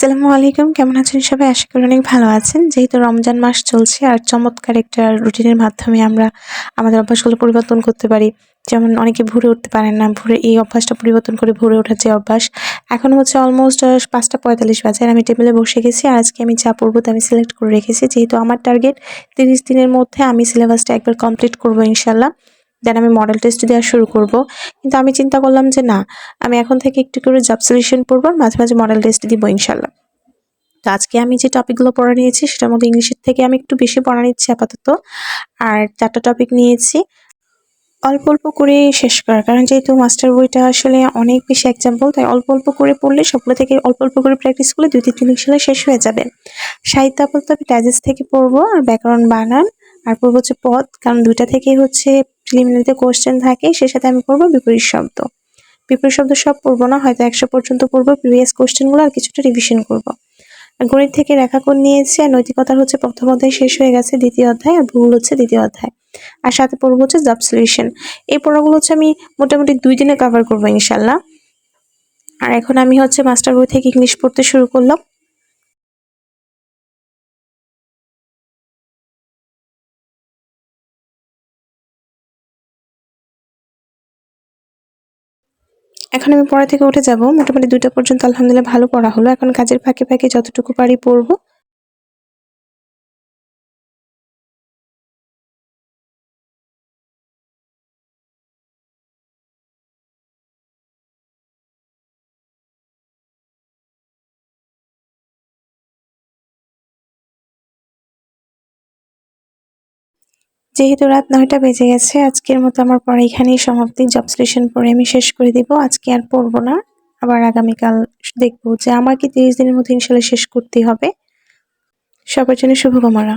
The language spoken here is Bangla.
আসসালামু আলাইকুম। কেমন আছেন সবাই? আশা করি অনেক ভালো আছেন। যেহেতু রমজান মাস চলছে আর চমৎকার একটা রুটিনের মাধ্যমে আমরা আমাদের অভ্যাসগুলো পরিবর্তন করতে পারি। যেমন অনেকে ভোরে উঠতে পারেন না। ভোরে এই অভ্যাসটা পরিবর্তন করে ভোরে ওঠার যে অভ্যাস, এখন হচ্ছে অলমোস্ট ৫টা ৪৫ বাজে আর আমি টেবিলে বসে গেছি। আর আজকে আমি যা পড়বো তা আমি সিলেক্ট করে রেখেছি। যেহেতু আমার টার্গেট ৩০ দিনের মধ্যে আমি সিলেবাসটা একবার কমপ্লিট করবো ইনশাআল্লাহ। দেন আমি মডেল টেস্ট দেওয়া শুরু করব। কিন্তু আমি চিন্তা করলাম যে না, আমি এখন থেকে একটু করে জব সলিউশন পড়বো আর মাঝে, মাঝে মডেল টেস্ট দিব ইনশাআল্লাহ। তো আজকে আমি যে টপিকগুলো পড়া নিয়েছি সেটার মধ্যে ইংলিশের থেকে আমি একটু বেশি পড়া নিচ্ছি আপাতত। আর ৪ টা টপিক নিয়েছি। অল্প, অল্প করে শেষ করার। কারণ যেহেতু মাস্টার বইটা আসলে অনেক বেশি এক্সাম্পল, তাই অল্প, অল্প করে পড়লে সবগুলো থেকে অল্প, অল্প করে প্র্যাকটিস করলে ২-৩ দিন সালে শেষ হয়ে যাবে। সাহিত্য আপাতত আমি ডাইজেস্ট থেকে পড়বো আর ব্যাকরণ বানান আর পড়বো হচ্ছে পদ। কারণ ২ টা থেকেই হচ্ছে প্রিলিমিনারিতে কোয়েশ্চেন থাকে। সেই সাথে আমি পড়বো বিপরীত শব্দ। বিপরীত শব্দ সব পড়বো না, হয়তো ১০০ পর্যন্ত পড়বো। প্রিভিয়াস কোয়েশ্চেনগুলো আর কিছুটা রিভিশন করব। গণিত থেকে রেখাকোণ নিয়েছি আর নৈতিকতার হচ্ছে প্রথম অধ্যায় শেষ হয়ে গেছে, দ্বিতীয় অধ্যায় আর ভূগোল হচ্ছে দ্বিতীয় অধ্যায়। আর সাথে পড়বো হচ্ছে জব সলিউশন। এই পড়াগুলো হচ্ছে আমি মোটামুটি ২ দিনে কভার করবো ইনশাআল্লাহ। আর এখন আমি হচ্ছে মাস্টার বই থেকে ইংলিশ পড়তে শুরু করলাম। এখন আমি পড়া থেকে উঠে যাব। মোটামুটি ২টা পর্যন্ত আলহামদুলিল্লাহ ভালো পড়া হলো। এখন কাজের ফাঁকে, ফাঁকে যতটুকু পারি পড়বো। যেহেতু রাত ৯টা বেজে গেছে, আজকের মতো আমার পড়া এখানেই সমাপ্তি। জব সলিউশন পড়ে আমি শেষ করে দিব। আজকে আর পড়বো না। আবার আগামীকাল দেখবো যে আমার কি ৩০ দিনের মধ্যে ইনশাআল্লাহ শেষ করতেই হবে। সবার জন্য শুভকামনা।